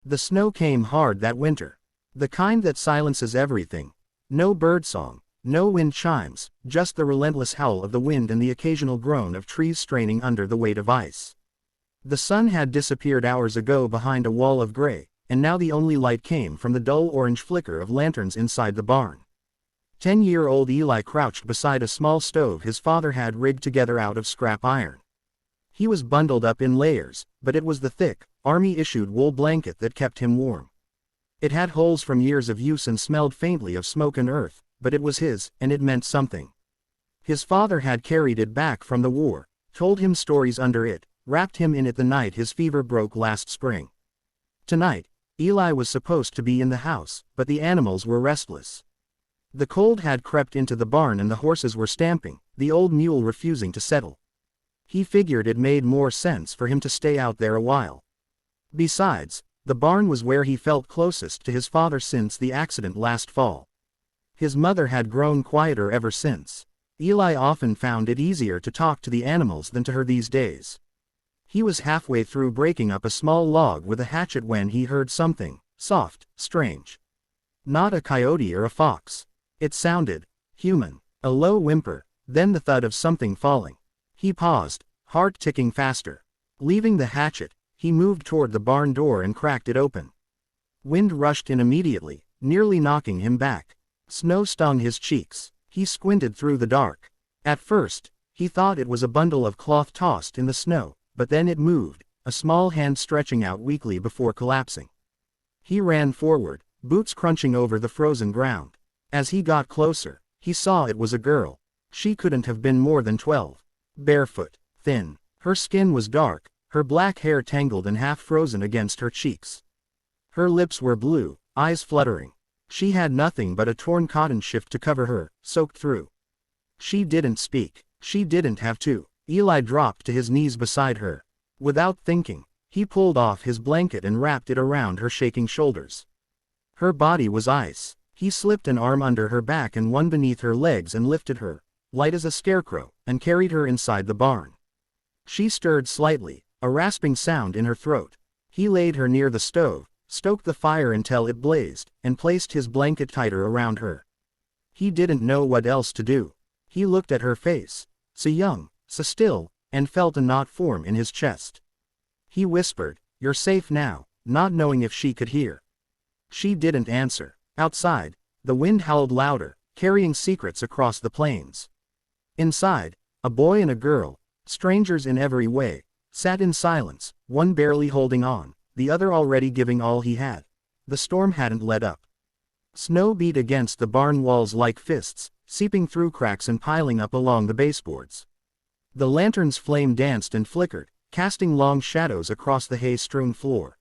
The snow came hard that winter. The kind that silences everything. No birdsong, no wind chimes, just the relentless howl of the wind and the occasional groan of trees straining under the weight of ice. The sun had disappeared hours ago behind a wall of gray, and now the only light came from the dull orange flicker of lanterns inside the barn. 10-year-old Eli crouched beside a small stove his father had rigged together out of scrap iron. He was bundled up in layers, but it was the thick, army-issued wool blanket that kept him warm. It had holes from years of use and smelled faintly of smoke and earth, but it was his, and it meant something. His father had carried it back from the war, told him stories under it, wrapped him in it the night his fever broke last spring. Tonight, Eli was supposed to be in the house, but the animals were restless. The cold had crept into the barn and the horses were stamping, the old mule refusing to settle. He figured it made more sense for him to stay out there a while. Besides, the barn was where he felt closest to his father since the accident last fall. His mother had grown quieter ever since. Eli often found it easier to talk to the animals than to her these days. He was halfway through breaking up a small log with a hatchet when he heard something, soft, strange. Not a coyote or a fox. It sounded human. A low whimper, then the thud of something falling. He paused, heart ticking faster. Leaving the hatchet, he moved toward the barn door and cracked it open. Wind rushed in immediately, nearly knocking him back. Snow stung his cheeks. He squinted through the dark. At first, he thought it was a bundle of cloth tossed in the snow, but then it moved, a small hand stretching out weakly before collapsing. He ran forward, boots crunching over the frozen ground. As he got closer, he saw it was a girl. She couldn't have been more than 12. Barefoot, thin. Her skin was dark, her black hair tangled and half frozen against her cheeks. Her lips were blue, eyes fluttering. She had nothing but a torn cotton shift to cover her, soaked through. She didn't speak. She didn't have to. Eli dropped to his knees beside her. Without thinking, he pulled off his blanket and wrapped it around her shaking shoulders. Her body was ice. He slipped an arm under her back and one beneath her legs and lifted her, light as a scarecrow, and carried her inside the barn. She stirred slightly, a rasping sound in her throat. He laid her near the stove, stoked the fire until it blazed, and placed his blanket tighter around her. He didn't know what else to do. He looked at her face, so young, so still, and felt a knot form in his chest. He whispered, "You're safe now," not knowing if she could hear. She didn't answer. Outside, the wind howled louder, carrying secrets across the plains. Inside, a boy and a girl, strangers in every way, sat in silence, one barely holding on, the other already giving all he had. The storm hadn't let up. Snow beat against the barn walls like fists, seeping through cracks and piling up along the baseboards. The lantern's flame danced and flickered, casting long shadows across the hay-strewn floor.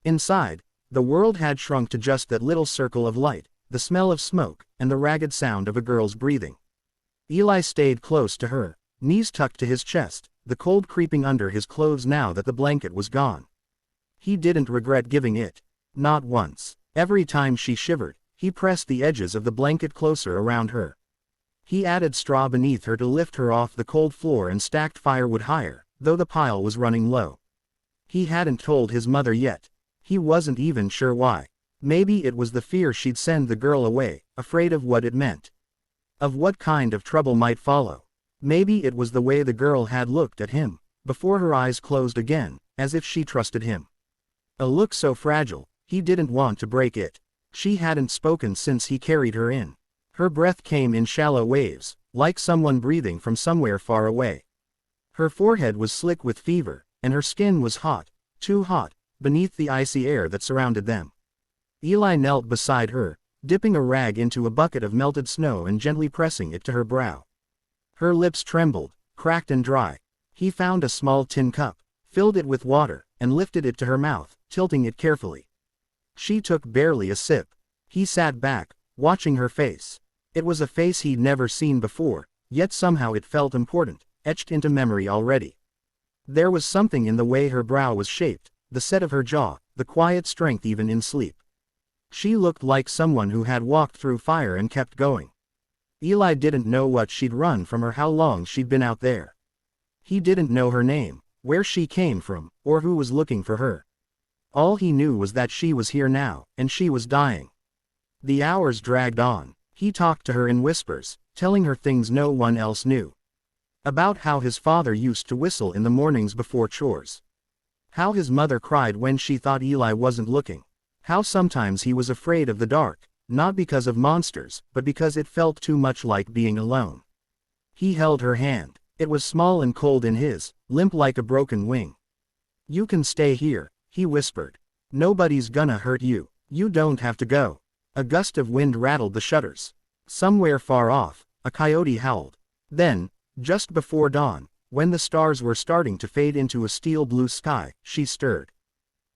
Inside, the world had shrunk to just that little circle of light, the smell of smoke, and the ragged sound of a girl's breathing. Eli stayed close to her, knees tucked to his chest, the cold creeping under his clothes now that the blanket was gone. He didn't regret giving it. Not once. Every time she shivered, he pressed the edges of the blanket closer around her. He added straw beneath her to lift her off the cold floor and stacked firewood higher, though the pile was running low. He hadn't told his mother yet. He wasn't even sure why. Maybe it was the fear she'd send the girl away, afraid of what it meant. Of what kind of trouble might follow. Maybe it was the way the girl had looked at him, before her eyes closed again, as if she trusted him. A look so fragile, he didn't want to break it. She hadn't spoken since he carried her in. Her breath came in shallow waves, like someone breathing from somewhere far away. Her forehead was slick with fever, and her skin was hot, too hot, beneath the icy air that surrounded them. Eli knelt beside her, dipping a rag into a bucket of melted snow and gently pressing it to her brow. Her lips trembled, cracked and dry. He found a small tin cup, filled it with water, and lifted it to her mouth, tilting it carefully. She took barely a sip. He sat back, watching her face. It was a face he'd never seen before, yet somehow it felt important, etched into memory already. There was something in the way her brow was shaped, the set of her jaw, the quiet strength even in sleep. She looked like someone who had walked through fire and kept going. Eli didn't know what she'd run from or how long she'd been out there. He didn't know her name, where she came from, or who was looking for her. All he knew was that she was here now, and she was dying. The hours dragged on. He talked to her in whispers, telling her things no one else knew. About how his father used to whistle in the mornings before chores. How his mother cried when she thought Eli wasn't looking. How sometimes he was afraid of the dark, not because of monsters, but because it felt too much like being alone. He held her hand. It was small and cold in his, limp like a broken wing. "You can stay here," he whispered. "Nobody's gonna hurt you. You don't have to go." A gust of wind rattled the shutters. Somewhere far off, a coyote howled. Then, just before dawn, when the stars were starting to fade into a steel blue sky, she stirred.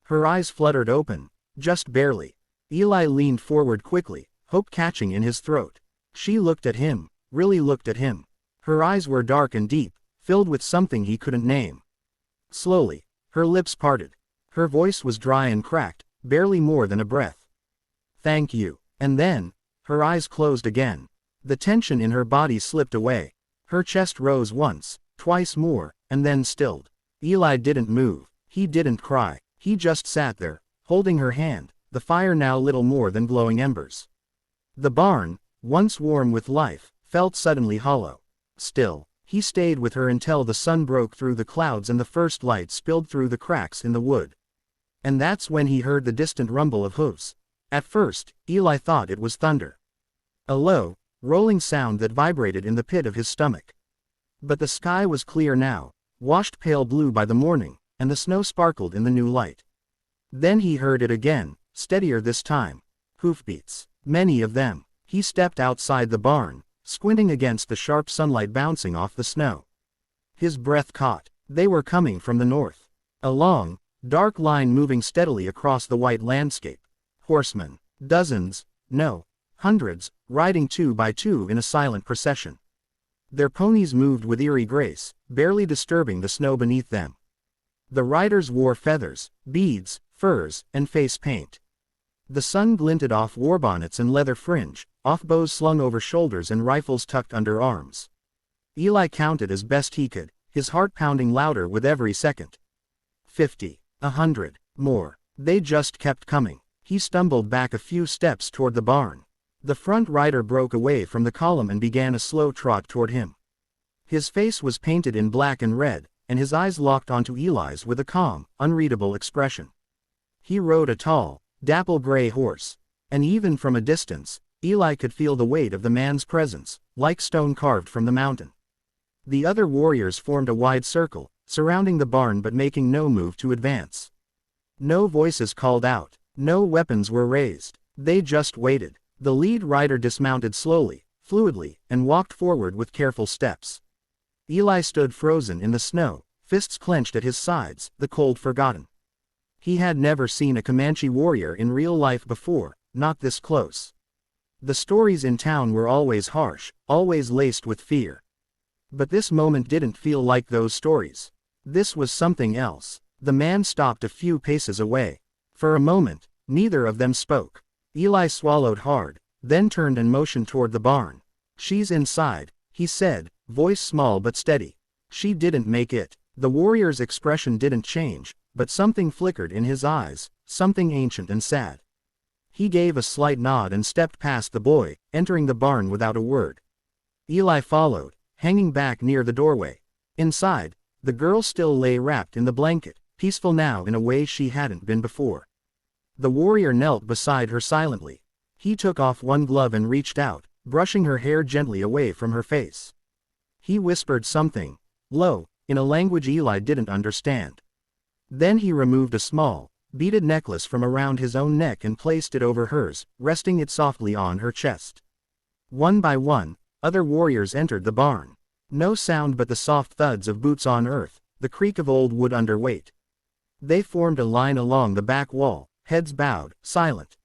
Her eyes fluttered open, just barely. Eli leaned forward quickly, hope catching in his throat. She looked at him, really looked at him. Her eyes were dark and deep, filled with something he couldn't name. Slowly, her lips parted. Her voice was dry and cracked, barely more than a breath. "Thank you." And then, her eyes closed again. The tension in her body slipped away. Her chest rose once, twice more, and then stilled. Eli didn't move. He didn't cry. He just sat there, holding her hand, the fire now little more than glowing embers. The barn, once warm with life, felt suddenly hollow. Still, he stayed with her until the sun broke through the clouds and the first light spilled through the cracks in the wood. And that's when he heard the distant rumble of hooves. At first, Eli thought it was thunder. A low, rolling sound that vibrated in the pit of his stomach. But the sky was clear now, washed pale blue by the morning, and the snow sparkled in the new light. Then he heard it again, steadier this time. Hoofbeats. Many of them. He stepped outside the barn, squinting against the sharp sunlight bouncing off the snow. His breath caught. They were coming from the north. A long, dark line moving steadily across the white landscape. Horsemen. Dozens, no, hundreds, riding 2 by 2 in a silent procession. Their ponies moved with eerie grace, barely disturbing the snow beneath them. The riders wore feathers, beads, furs, and face paint. The sun glinted off warbonnets and leather fringe, off bows slung over shoulders and rifles tucked under arms. Eli counted as best he could, his heart pounding louder with every second. 50, 100, more. They just kept coming. He stumbled back a few steps toward the barn. The front rider broke away from the column and began a slow trot toward him. His face was painted in black and red, and his eyes locked onto Eli's with a calm, unreadable expression. He rode a tall, dapple gray horse, and even from a distance, Eli could feel the weight of the man's presence, like stone carved from the mountain. The other warriors formed a wide circle, surrounding the barn but making no move to advance. No voices called out. No weapons were raised. They just waited. The lead rider dismounted slowly, fluidly, and walked forward with careful steps. Eli stood frozen in the snow, fists clenched at his sides, the cold forgotten. He had never seen a Comanche warrior in real life before, not this close. The stories in town were always harsh, always laced with fear. But this moment didn't feel like those stories. This was something else. The man stopped a few paces away. For a moment, neither of them spoke. Eli swallowed hard, then turned and motioned toward the barn. "She's inside," he said, voice small but steady. She didn't make it. The warrior's expression didn't change, but something flickered in his eyes, something ancient and sad. He gave a slight nod and stepped past the boy, entering the barn without a word. Eli followed, hanging back near the doorway. Inside, the girl still lay wrapped in the blanket, peaceful now in a way she hadn't been before. The warrior knelt beside her silently. He took off one glove and reached out, brushing her hair gently away from her face. He whispered something, low, in a language Eli didn't understand. Then he removed a small, beaded necklace from around his own neck and placed it over hers, resting it softly on her chest. One by one, other warriors entered the barn. No sound but the soft thuds of boots on earth, the creak of old wood under weight. They formed a line along the back wall, heads bowed, silent.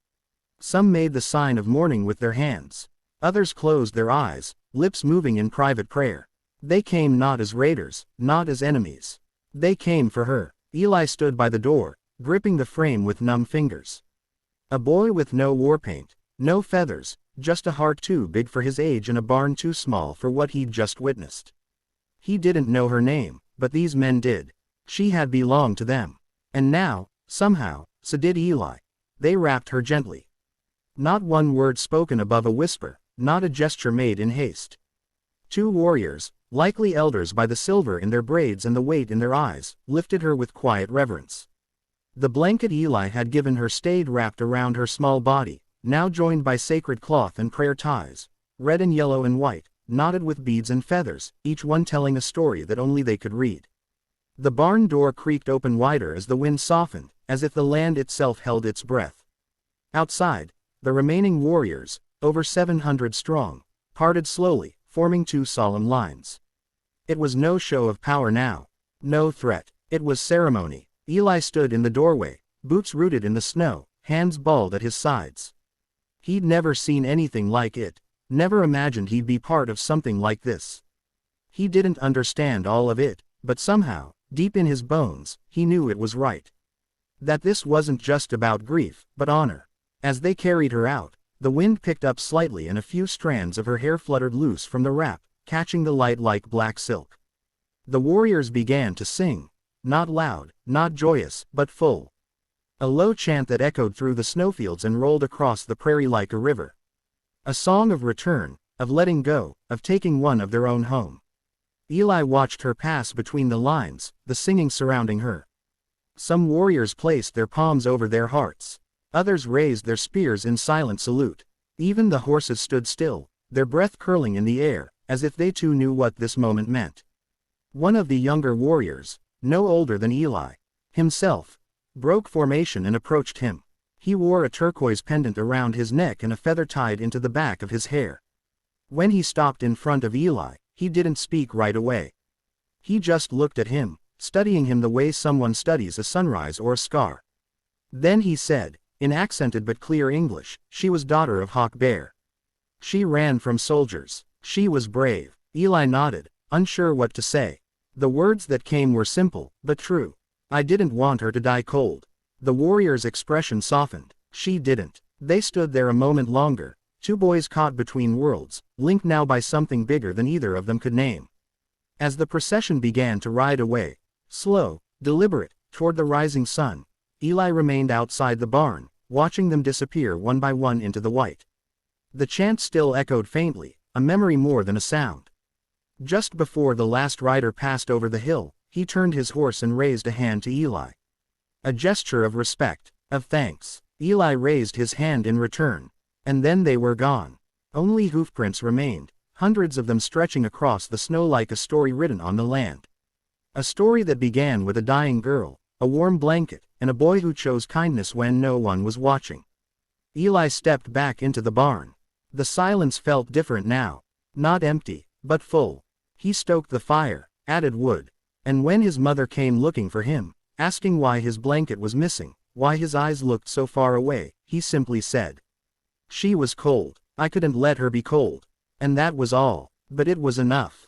Some made the sign of mourning with their hands. Others closed their eyes, lips moving in private prayer. They came not as raiders, not as enemies. They came for her. Eli stood by the door, gripping the frame with numb fingers. A boy with no war paint, no feathers, just a heart too big for his age and a barn too small for what he'd just witnessed. He didn't know her name, but these men did. She had belonged to them. And now, somehow, so did Eli. They wrapped her gently. Not one word spoken above a whisper, not a gesture made in haste. Two warriors, likely elders by the silver in their braids and the weight in their eyes, lifted her with quiet reverence. The blanket Eli had given her stayed wrapped around her small body, now joined by sacred cloth and prayer ties, red and yellow and white, knotted with beads and feathers, each one telling a story that only they could read. The barn door creaked open wider as the wind softened, as if the land itself held its breath. Outside, the remaining warriors, over 700 strong, parted slowly, forming two solemn lines. It was no show of power now. No threat. It was ceremony. Eli stood in the doorway, boots rooted in the snow, hands balled at his sides. He'd never seen anything like it, never imagined he'd be part of something like this. He didn't understand all of it, but somehow, deep in his bones, he knew it was right. That this wasn't just about grief, but honor. As they carried her out, the wind picked up slightly and a few strands of her hair fluttered loose from the wrap, catching the light like black silk. The warriors began to sing. Not loud, not joyous, but full. A low chant that echoed through the snowfields and rolled across the prairie like a river. A song of return, of letting go, of taking one of their own home. Eli watched her pass between the lines, the singing surrounding her. Some warriors placed their palms over their hearts. Others raised their spears in silent salute. Even the horses stood still, their breath curling in the air, as if they too knew what this moment meant. One of the younger warriors, no older than Eli himself, broke formation and approached him. He wore a turquoise pendant around his neck and a feather tied into the back of his hair. When he stopped in front of Eli, he didn't speak right away. He just looked at him, studying him the way someone studies a sunrise or a scar. Then he said, in accented but clear English, "She was daughter of Hawk Bear. She ran from soldiers. She was brave." Eli nodded, unsure what to say. The words that came were simple, but true. "I didn't want her to die cold." The warrior's expression softened. She didn't. They stood there a moment longer, two boys caught between worlds, linked now by something bigger than either of them could name. As the procession began to ride away, slow, deliberate, toward the rising sun, Eli remained outside the barn, watching them disappear one by one into the white. The chant still echoed faintly, a memory more than a sound. Just before the last rider passed over the hill, he turned his horse and raised a hand to Eli. A gesture of respect, of thanks. Eli raised his hand in return. And then they were gone. Only hoofprints remained, hundreds of them stretching across the snow like a story written on the land. A story that began with a dying girl, a warm blanket, and a boy who chose kindness when no one was watching. Eli stepped back into the barn. The silence felt different now. Not empty, but full. He stoked the fire, added wood. And when his mother came looking for him, asking why his blanket was missing, why his eyes looked so far away, he simply said, "She was cold. I couldn't let her be cold." And that was all. But it was enough.